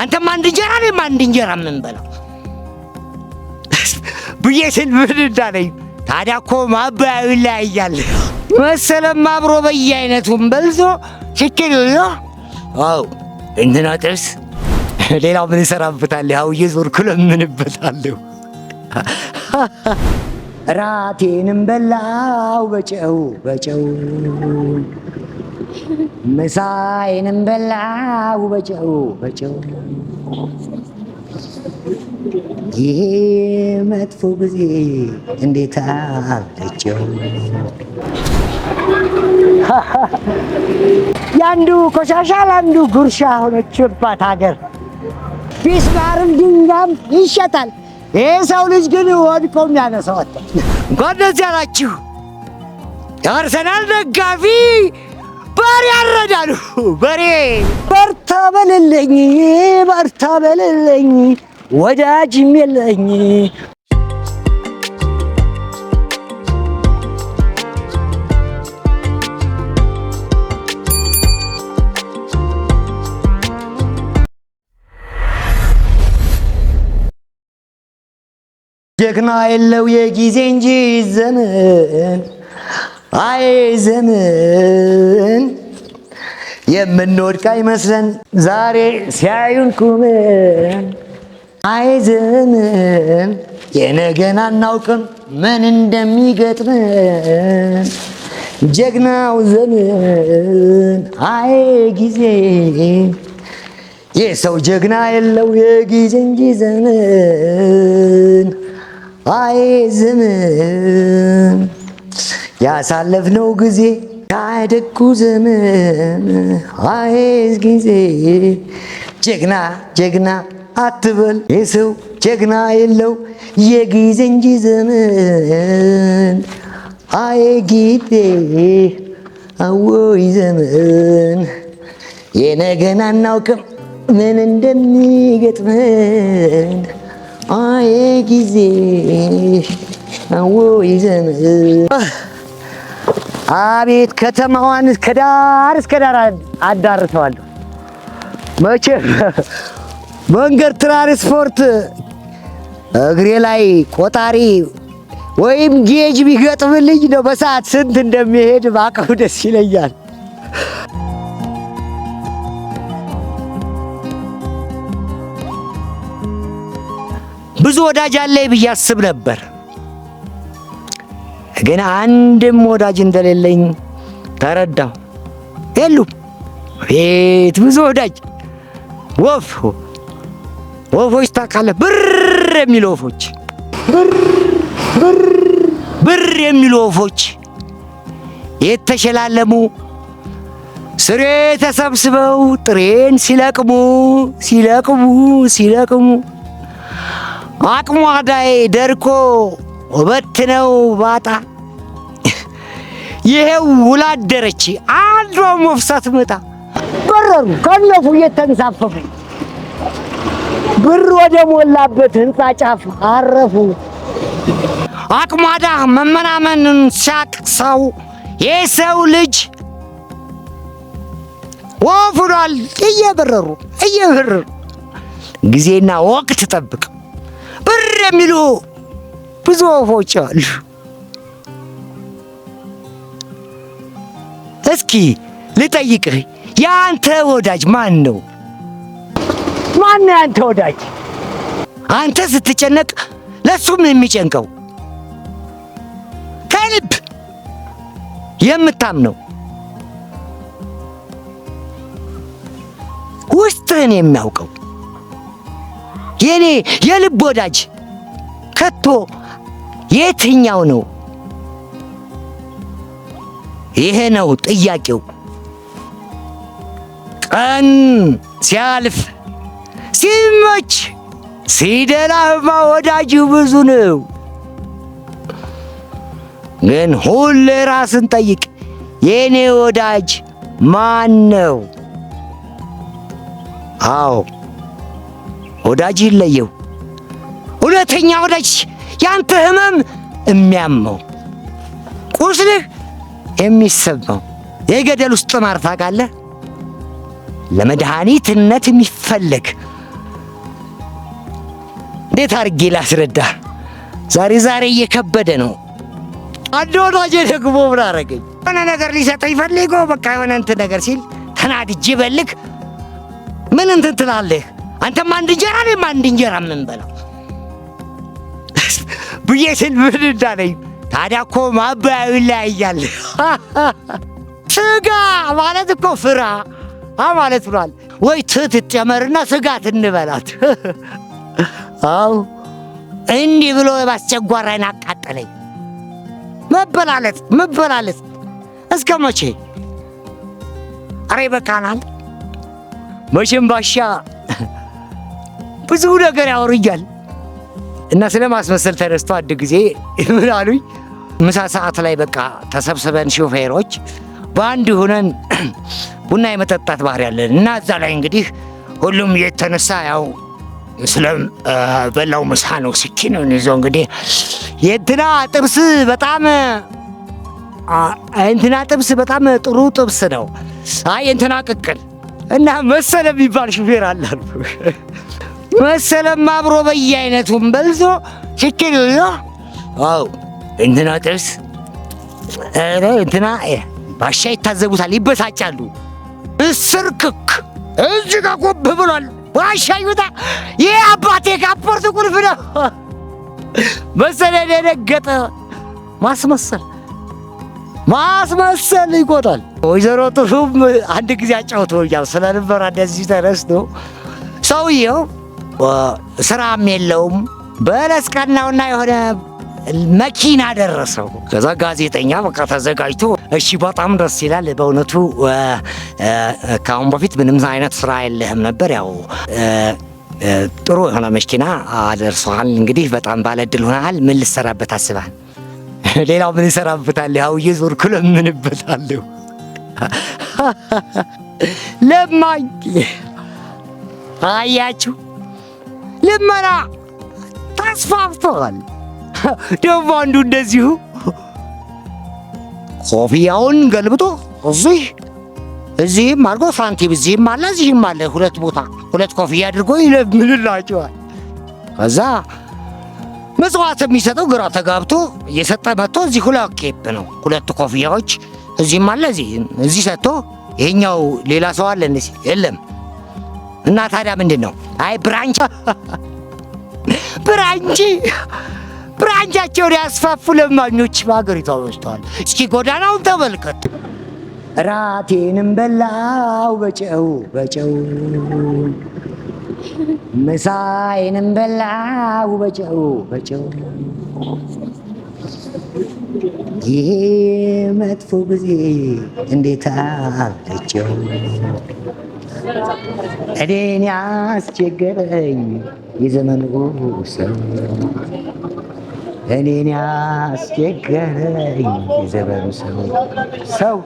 አንተም አንድ እንጀራ እኔም አንድ እንጀራ የምንበላው ብዬ ስል ምን እንዳለኝ ታዲያ እኮ ማባያው ይለያያል መሰለም አብሮ በየአይነቱን በልቶ ሽክል ነው። አዎ እንትና ጥብስ ሌላው ምን ይሰራበታል? ያው እየዞርኩ ለምንበታለሁ። ራቴንም በላው በጨው በጨው ምሳዬንም በላው በጨው በጨው ይሄ መጥፎ ጊዜ እንዴት አለችው። ያንዱ ቆሻሻ ለአንዱ ጉርሻ ሆነችባት ሀገር። ቢስማርም ድንጋይም ይሸጣል። ይህ ሰው ልጅ ግን ወድቆ የሚያነሳው አጣ። እንኳን ደስ ያላችሁ የአርሰናል ደጋፊ። በሬ ያረዳሉ። በሬ በርታ በልልኝ በርታ በልልኝ ወዳጅም የለኝ። ጀግና የለው የጊዜ እንጂ ዘመን አይ ዘመን የምንወድቅ አይመስለን ዛሬ ሲያዩን ቁመን አይ ዘመን የነገን አናውቅም ምን እንደሚገጥመን ጀግናው ዘመን አይ ጊዜ የሰው ጀግና የለው የጊዜ እንጂ ዘመን አይ ዘመን ያሳለፍነው ጊዜ ካደጉ ዘመን አይ ጊዜ ጀግና ጀግና አትበል የሰው ጀግና የለው የጊዜ እንጂ ዘመን አይ ጊዜ አወይ ዘመን የነገን አናውቅም ምን እንደሚገጥመን አይ ጊዜ አወይ ዘመን። አቤት ከተማዋን ከዳር እስከ ዳር አዳርሰዋለሁ። መቼም መንገድ ትራንስፖርት እግሬ ላይ ቆጣሪ ወይም ጌጅ ቢገጥምልኝ ነው በሰዓት ስንት እንደሚሄድ ባቀው ደስ ይለኛል። ብዙ ወዳጅ አለኝ ብዬ አስብ ነበር፣ ግን አንድም ወዳጅ እንደሌለኝ ተረዳሁ። የሉም። ቤት ብዙ ወዳጅ ወፎች ታውቃለህ? ብር የሚሉ ወፎች ብር የሚሉ ወፎች የተሸላለሙ ስሬ ተሰብስበው ጥሬን ሲለቅሙ አቅሟዳይ ደርቆ ወበትነው ባጣ ይሄው ውላደረች አንዷ ወፍሳት መጣ በረሩ ከነፉ እየተንሳፈፉ ብር ወደ ሞላበት ህንጻ ጫፍ አረፉ። አቅሟዳ መመናመንን ሲያቅሰው የሰው ልጅ ወፍሯል እየበረሩ ጊዜና ወቅት ጠብቅ ብር የሚሉ ብዙ ወፎች አሉ። እስኪ ልጠይቅህ፣ ያንተ ወዳጅ ማን ነው? ማን ነው ያንተ ወዳጅ? አንተ ስትጨነቅ ለሱም የሚጨንቀው ከልብ የምታምነው ውስጥህን የሚያውቀው የኔ የልብ ወዳጅ ከቶ የትኛው ነው? ይሄ ነው ጥያቄው። ቀን ሲያልፍ ሲመች ሲደላማ ወዳጁ ብዙ ነው። ግን ሁሌ ራስን ጠይቅ፣ የኔ ወዳጅ ማን ነው? አዎ ወዳጅ ይለየው። እውነተኛ ወዳጅ ያንተ ህመም የሚያመው ቁስልህ የሚሰማው የገደል ውስጥ ማር ታውቃለህ? ለመድኃኒትነት የሚፈለግ እንዴት አድርጌ ላስረዳ? ዛሬ እየከበደ ነው። አንድ ወዳጄ ደግሞ ምን አደረገኝ? የሆነ ነገር ሊሰጠኝ ፈልጎ በቃ የሆነ እንትን ነገር ሲል ተናድጄ በልክ ምን እንትን ትላለህ አንተም አንድ እንጀራ እኔም አንድ እንጀራ የምንበላው ብዬ ስል ምን እንዳለኝ ታዲያ እኮ ማባያው ይለያያል። ስጋ ማለት እኮ ፍራ ማለት ብሏል። ወይ ትጨመርና ስጋ እንበላት። አው እንዲህ ብሎ ባስቸጓራይን አቃጠለኝ። መበላለጥ እስከ መቼ? አሬ በቃናል። መቼም ባሻ ብዙ ነገር ያወሩኛል እና ስለማስመሰል ተነስቶ አንድ ጊዜ ምን አሉኝ? ምሳ ሰዓት ላይ በቃ ተሰብስበን ሾፌሮች በአንድ ሆነን ቡና የመጠጣት ባህሪ ያለን እና እዛ ላይ እንግዲህ ሁሉም የተነሳ ያው ስለ በላው ምሳ ነው ስኪኑን ይዞ እንግዲህ የእንትና ጥብስ በጣም ጥሩ ጥብስ ነው። አይ የእንትና ቅቅል እና መሰለ የሚባል ሹፌር አለ መሰለም አብሮ በየአይነቱን በልቶ ስኪኑ ይዞ አው እንትና ጥብስ እንትና ባሻ ይታዘቡታል፣ ይበሳጫሉ። እስርክክ እዚህ ጋር ቆብ ብሏል። ባሻ ይውጣ ይህ አባቴ ካፖርት ቁልፍ ነው መሰለ ደነገጠ። ማስመሰል ይቆጣል። ወይዘሮ ጥሩም አንድ ጊዜ አጫውተውኛል ስለነበረ እንደዚህ ተነስቶ ሰውየው ስራም የለውም በለስ ቀናውና የሆነ መኪና ደረሰው። ከዛ ጋዜጠኛ በቃ ተዘጋጅቶ እሺ በጣም ደስ ይላል በእውነቱ ከአሁን በፊት ምንም አይነት ስራ የለህም ነበር፣ ያው ጥሩ የሆነ መኪና አደርሰዋል። እንግዲህ በጣም ባለድል ሆነሃል። ምን ልሰራበት አስባል? ሌላው ምን ይሰራበታል? ያው እየዞርኩ ለምንበታለሁ። ለማኝ አያችሁ፣ ልመና ተስፋፍቷል። ደግሞ አንዱ እንደዚሁ ኮፍያውን ገልብጦ እዚህም አድርጎ ሳንቲም እዚህም አለ እዚህም አለ ሁለት ቦታ ሁለት ኮፍያ አድርጎ ይለምንላቸዋል። ከዛ መጽዋት የሚሰጠው ግራ ተጋብቶ እየሰጠ መጥቶ እዚህ ሁለት ኬፕ ነው ሁለት ኮፍያዎች እዚህም አለ እዚህ ሰጥቶ ይሄኛው ሌላ ሰው አለ እንደዚህ የለም። እና ታዲያ ምንድን ነው? አይ ብራንቻቸውን ያስፋፉ ለማኞች በሀገሪቷ በዝተዋል። እስኪ ጎዳናውን ተመልከት። ራቴንም በላው በጨው ምሳዬንም በላው በጨው ይሄ መጥፎ ጊዜ እንዴት አለችው እኔን ያስቸገረኝ የዘመኑ ሰው እኔን ያስቸገረኝ የዘመኑ ሰው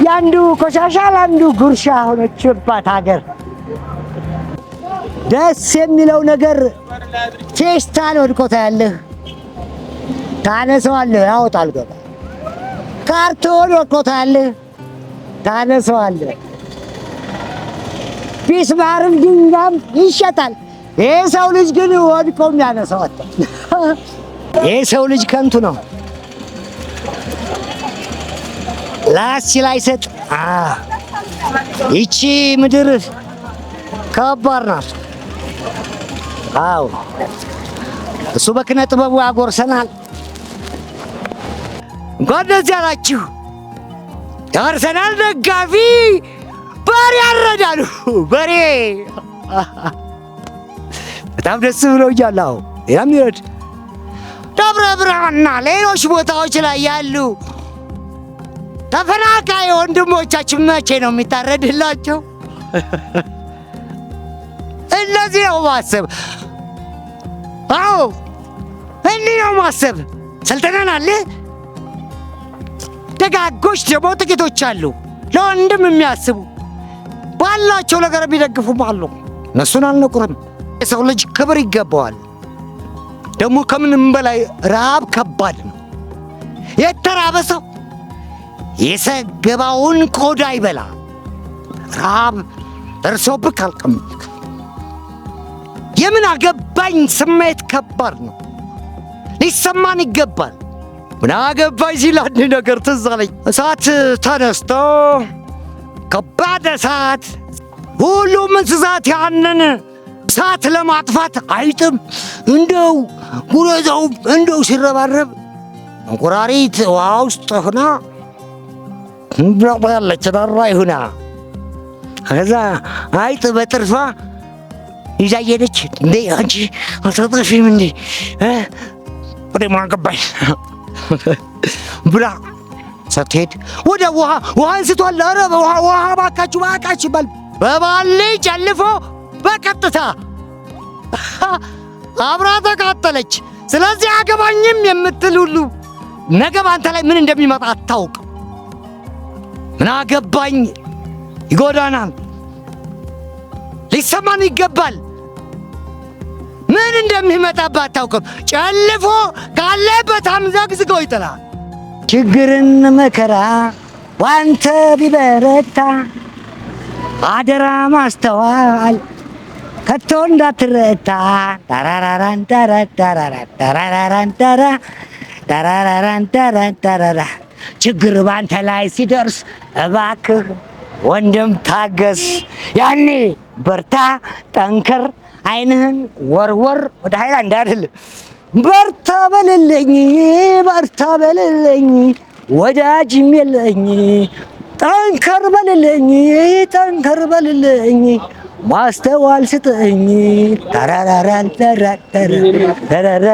ያንዱ ቆሻሻ ለአንዱ ጉርሻ ሆነችባት ሀገር። ደስ የሚለው ነገር ፌስታል ወድቆ ታያለህ፣ ታነሰዋለህ፣ ያወጣል ገባ። ካርቶን ወድቆ ታያለህ፣ ታነሰዋለህ። ቢስማርም ድንጋይም ይሸጣል። ይህ ሰው ልጅ ግን ወድቆም ያነሰዋል። ይህ ሰው ልጅ ከንቱ ነው። ላስ ላይ ሰጥ ይቺ ምድር ከባድ ናት። አዎ እሱ በኪነ ጥበቡ ያጎርሰናል። እንኳን ደስ ያላችሁ የአርሰናል ደጋፊ። በሬ ያረዳሉ። በሬ በጣም ደስ ብሎኛል። አዎ ሌላም ይረድ ደብረ ብርሃንና ሌሎች ቦታዎች ላይ ያሉ ተፈናቃይ ወንድሞቻችን መቼ ነው የሚታረድላቸው? እነዚህ ነው ማሰብ። አዎ እንዲህ ነው ማሰብ። ሰልጥነናል። ደጋጎች ደግሞ ጥቂቶች አሉ፣ ለወንድም የሚያስቡ ባላቸው ነገር የሚደግፉም አሉ። እነሱን አልነቁርም። የሰው ልጅ ክብር ይገባዋል። ደግሞ ከምንም በላይ ረሃብ ከባድ ነው። የተራበ ሰው የሰገባውን ቆዳ ይበላ። ረሃብ ደርሶብህ ካልቀመጥክ የምን አገባኝ ስሜት ከባድ ነው፣ ሊሰማን ይገባል። ምን አገባኝ ሲል አንድ ነገር ትዝ አለኝ። እሳት ተነስቶ ከባድ እሳት፣ ሁሉም እንስሳት ያንን እሳት ለማጥፋት አይጥም እንደው ጉረዛው እንደው ሲረባረብ እንቁራሪት ውሃ ውስጥ ሆና ያለች ዳራ ይሁና ከዛ አይጥ በጥርሷ ይዛ ሄደች። እንዴ አንቺ አታጠፊም እንዴ ወደ ማገባኝ ብላ ስትሄድ ወደ ውሃ አንስቷል። ኧረ ውሃ ባካችሁ በል በባሊ ጨልፎ በቀጥታ አብራ ተቃጠለች። ስለዚህ አገባኝም የምትል ሁሉ ነገ ባንተ ላይ ምን እንደሚመጣ አታውቅም። ምን አገባኝ ይጎዳናል፣ ሊሰማን ይገባል። ምን እንደሚመጣበት አታውቅም። ጨልፎ ካለበት አምዘግዝጎ ይጥላል። ችግርን መከራ ዋንተ ቢበረታ አደራ ማስተዋል ከቶ እንዳትረታ። ታራራራን ታራራራን ታራራራን ችግር ባንተ ላይ ሲደርስ እባክህ ወንድም ታገስ። ያኔ በርታ፣ ጠንከር፣ አይንህን ወርወር ወደ ሃይላንድ አይደል። በርታ በልልኝ ወዳጅም የለኝ። ጠንከር በልልኝ ማስተዋል ስጠኝ። ታራራራን ታራራራ